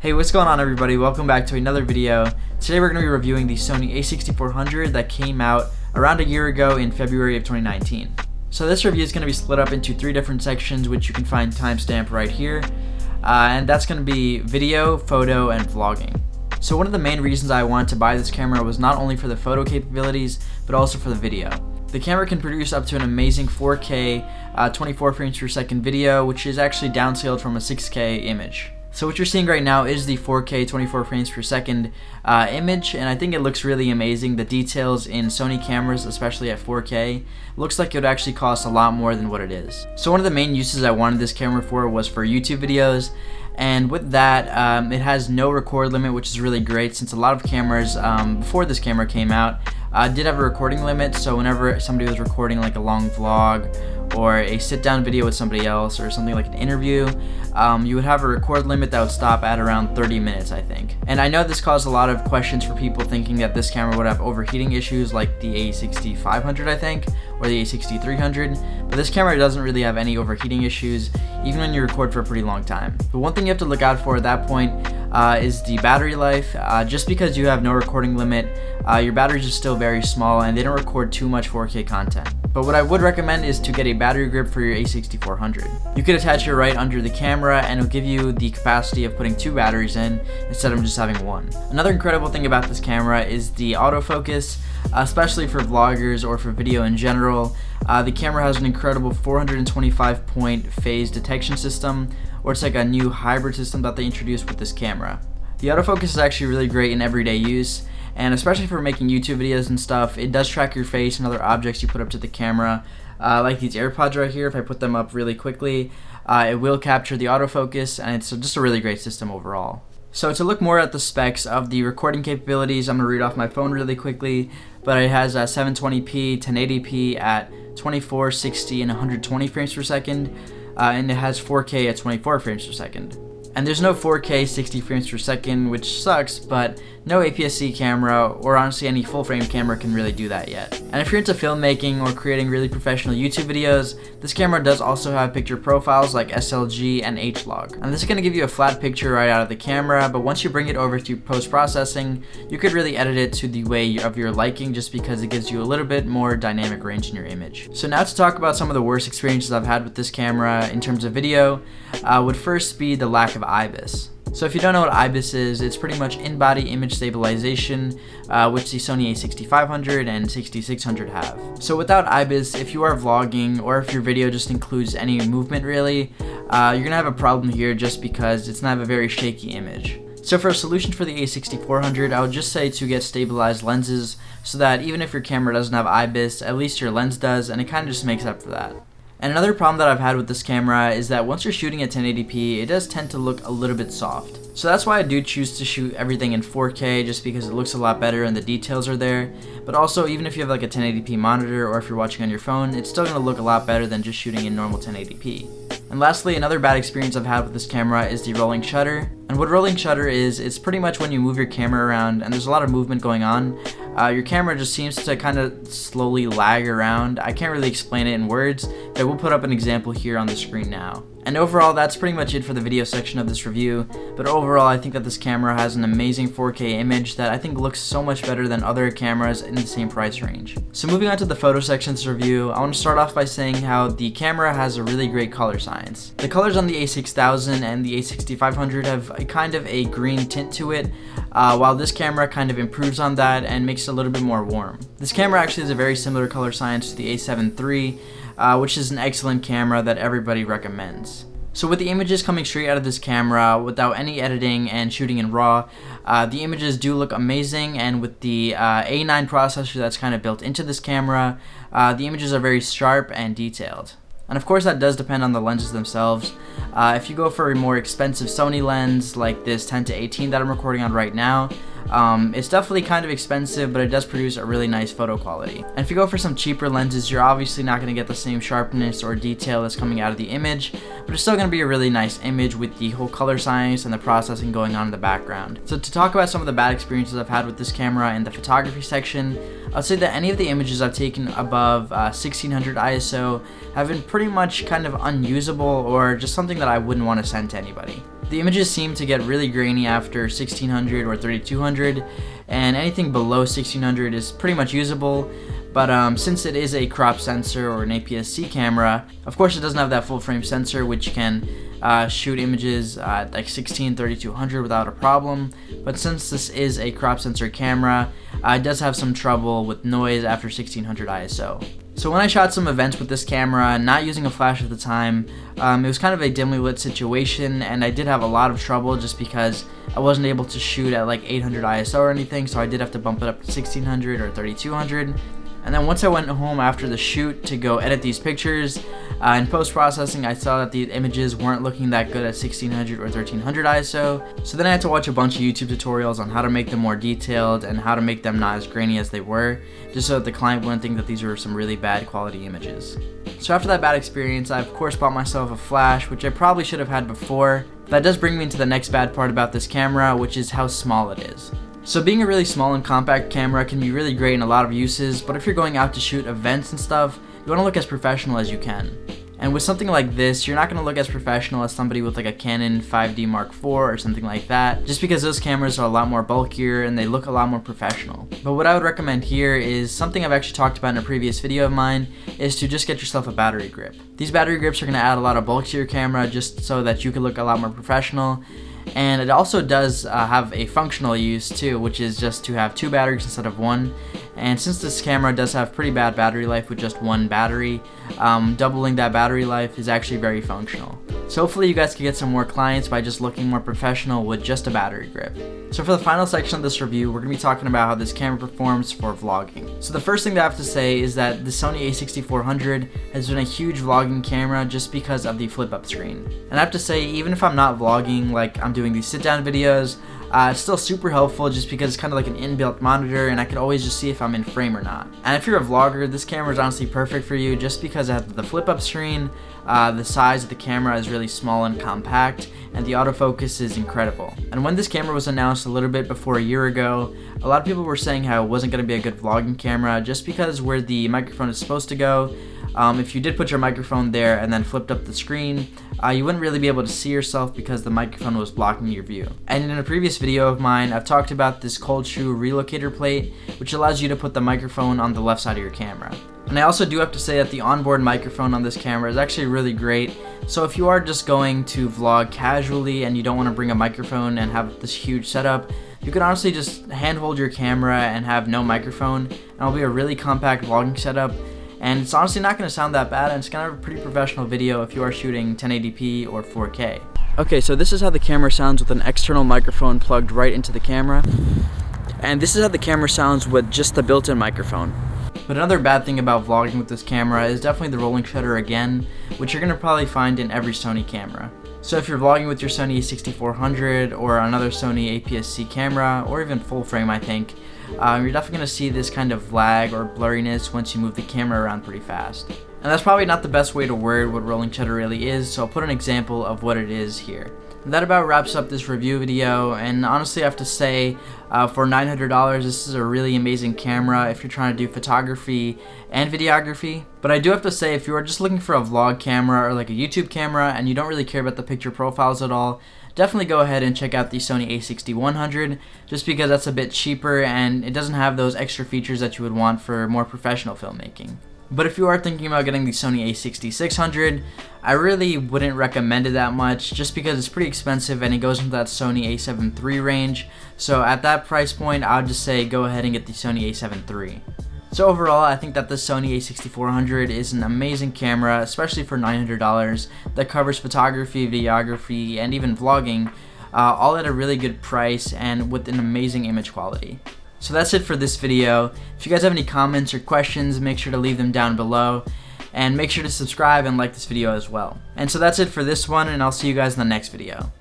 Hey, what's going on everybody? Welcome back to another video. Today we're going to be reviewing the Sony a6400 that came out around a year ago in February of 2019. So this review is going to be split up into 3 different sections, which you can find timestamped right here. And that's going to be video, photo, and vlogging. So one of the main reasons I wanted to buy this camera was not only for the photo capabilities, but also for the video. The camera can produce up to an amazing 4K 24 frames per second video, which is actually downscaled from a 6K image. So what you're seeing right now is the 4K 24 frames per second image, and I think it looks really amazing. The details in Sony cameras, especially at 4K, looks like it would actually cost a lot more than what it is. So one of the main uses I wanted this camera for was for YouTube videos, and with that, it has no record limit, which is really great since a lot of cameras before this camera came out did have a recording limit. So whenever somebody was recording like a long vlog or a sit-down video with somebody else or something like an interview, you would have a record limit that would stop at around 30 minutes, I think. And I know this caused a lot of questions for people thinking that this camera would have overheating issues like the a6500, I think, or the a6300, but this camera doesn't really have any overheating issues, even when you record for a pretty long time. But one thing you have to look out for at that point is the battery life. Just because you have no recording limit, your batteries are still very small and they don't record too much 4K content. But what I would recommend is to get a battery grip for your a6400. You could attach it right under the camera and it'll give you the capacity of putting 2 batteries in instead of just having 1. Another incredible thing about this camera is the autofocus, especially for vloggers or for video in general. The camera has an incredible 425 point phase detection system, or it's like a new hybrid system that they introduced with this camera. The autofocus is actually really great in everyday use, and especially for making YouTube videos and stuff. It does track your face and other objects you put up to the camera, like these AirPods right here. If I put them up really quickly, it will capture the autofocus, and it's just a really great system overall. So to look more at the specs of the recording capabilities, I'm going to read off my phone really quickly, but it has 720p, 1080p at 24, 60, and 120 frames per second, and it has 4K at 24 frames per second. And there's no 4K 60 frames per second, which sucks, but no APS-C camera, or honestly any full-frame camera, can really do that yet. And if you're into filmmaking or creating really professional YouTube videos, this camera does also have picture profiles like SLG and H-Log. And this is going to give you a flat picture right out of the camera, but once you bring it over to post-processing, you could really edit it to the way of your liking, just because it gives you a little bit more dynamic range in your image. So now to talk about some of the worst experiences I've had with this camera in terms of video, would first be the lack of IBIS. So if you don't know what IBIS is, it's pretty much in-body image stabilization, which the Sony a6500 and 6600 have. So without IBIS, if you are vlogging or if your video just includes any movement really, you're gonna have a problem here just because it's gonna have a very shaky image. So for a solution for the a6400, I would just say to get stabilized lenses so that even if your camera doesn't have IBIS, at least your lens does, and it kind of just makes up for that. And another problem that I've had with this camera is that once you're shooting at 1080p, it does tend to look a little bit soft. So that's why I do choose to shoot everything in 4K, just because it looks a lot better and the details are there. But also, even if you have like a 1080p monitor or if you're watching on your phone, it's still going to look a lot better than just shooting in normal 1080p. And lastly, another bad experience I've had with this camera is the rolling shutter. And what rolling shutter is, it's pretty much when you move your camera around and there's a lot of movement going on, your camera just seems to kind of slowly lag around. I can't really explain it in words, but I will put up an example here on the screen now. And overall, that's pretty much it for the video section of this review, but overall I think that this camera has an amazing 4K image that I think looks so much better than other cameras in the same price range. So moving on to the photo section of this review, I want to start off by saying how the camera has a really great color science. The colors on the a6000 and the a6500 have a kind of a green tint to it, while this camera kind of improves on that and makes it a little bit more warm. This camera actually has a very similar color science to the a7 III, which is an excellent camera that everybody recommends. So with the images coming straight out of this camera without any editing and shooting in RAW, the images do look amazing, and with the A9 processor that's kind of built into this camera, the images are very sharp and detailed. And of course that does depend on the lenses themselves. If you go for a more expensive Sony lens like this 10-18 that I'm recording on right now, it's definitely kind of expensive, but it does produce a really nice photo quality. And if you go for some cheaper lenses, you're obviously not going to get the same sharpness or detail that's coming out of the image, but it's still going to be a really nice image with the whole color science and the processing going on in the background. So to talk about some of the bad experiences I've had with this camera in the photography section, I'd say that any of the images I've taken above 1600 ISO have been pretty much kind of unusable or just something that I wouldn't want to send to anybody. The images seem to get really grainy after 1600 or 3200, and anything below 1600 is pretty much usable. But since it is a crop sensor or an APS-C camera, of course it doesn't have that full frame sensor which can shoot images at like 16, 3200 without a problem. But since this is a crop sensor camera, it does have some trouble with noise after 1600 ISO. So when I shot some events with this camera, not using a flash at the time, it was kind of a dimly lit situation, and I did have a lot of trouble just because I wasn't able to shoot at like 800 ISO or anything, so I did have to bump it up to 1600 or 3200. And then once I went home after the shoot to go edit these pictures, in post-processing I saw that the images weren't looking that good at 1600 or 1300 ISO, so then I had to watch a bunch of YouTube tutorials on how to make them more detailed and how to make them not as grainy as they were, just so that the client wouldn't think that these were some really bad quality images. So after that bad experience, I of course bought myself a flash, which I probably should have had before. That does bring me into the next bad part about this camera, which is how small it is. So being a really small and compact camera can be really great in a lot of uses, but if you're going out to shoot events and stuff, you want to look as professional as you can. And with something like this, you're not going to look as professional as somebody with like a Canon 5D Mark IV or something like that, just because those cameras are a lot more bulkier and they look a lot more professional. But what I would recommend here is something I've actually talked about in a previous video of mine, is to just get yourself a battery grip. These battery grips are going to add a lot of bulk to your camera just so that you can look a lot more professional. And it also does have a functional use too, which is just to have 2 batteries instead of 1. And since this camera does have pretty bad battery life with just 1 battery, doubling that battery life is actually very functional. So hopefully you guys can get some more clients by just looking more professional with just a battery grip. So for the final section of this review, we're going to be talking about how this camera performs for vlogging. So the first thing that I have to say is that the Sony a6400 has been a huge vlogging camera just because of the flip-up screen. And I have to say, even if I'm not vlogging, like I'm doing these sit-down videos, it's still super helpful just because it's kind of like an inbuilt monitor and I can always just see if I'm in frame or not. And if you're a vlogger, this camera is honestly perfect for you just because it has the flip-up screen, the size of the camera is really small and compact, and the autofocus is incredible. And when this camera was announced a little bit before a year ago, a lot of people were saying how it wasn't going to be a good vlogging camera just because where the microphone is supposed to go, if you did put your microphone there and then flipped up the screen, you wouldn't really be able to see yourself because the microphone was blocking your view. And in a previous video of mine, I've talked about this cold shoe relocator plate, which allows you to put the microphone on the left side of your camera. And I also do have to say that the onboard microphone on this camera is actually really great. So if you are just going to vlog casually and you don't want to bring a microphone and have this huge setup, you can honestly just handhold your camera and have no microphone, and it'll be a really compact vlogging setup. And it's honestly not going to sound that bad, and it's going to have a pretty professional video if you are shooting 1080p or 4K. Okay, so this is how the camera sounds with an external microphone plugged right into the camera. And this is how the camera sounds with just the built-in microphone. But another bad thing about vlogging with this camera is definitely the rolling shutter again, which you're going to probably find in every Sony camera. So if you're vlogging with your Sony a6400 or another Sony APS-C camera, or even full frame I think, you're definitely going to see this kind of lag or blurriness once you move the camera around pretty fast. And that's probably not the best way to word what rolling shutter really is, so I'll put an example of what it is here. And that about wraps up this review video, and honestly I have to say, for $900 this is a really amazing camera if you're trying to do photography and videography. But I do have to say, if you are just looking for a vlog camera or like a YouTube camera and you don't really care about the picture profiles at all, definitely go ahead and check out the Sony a6100 just because that's a bit cheaper and it doesn't have those extra features that you would want for more professional filmmaking. But if you are thinking about getting the Sony a6600, I really wouldn't recommend it that much just because it's pretty expensive and it goes into that Sony a7 III range. So at that price point, I would just say go ahead and get the Sony a7 III. So overall, I think that the Sony a6400 is an amazing camera, especially for $900, that covers photography, videography, and even vlogging, all at a really good price and with an amazing image quality. So that's it for this video. If you guys have any comments or questions, make sure to leave them down below. And make sure to subscribe and like this video as well. And so that's it for this one, and I'll see you guys in the next video.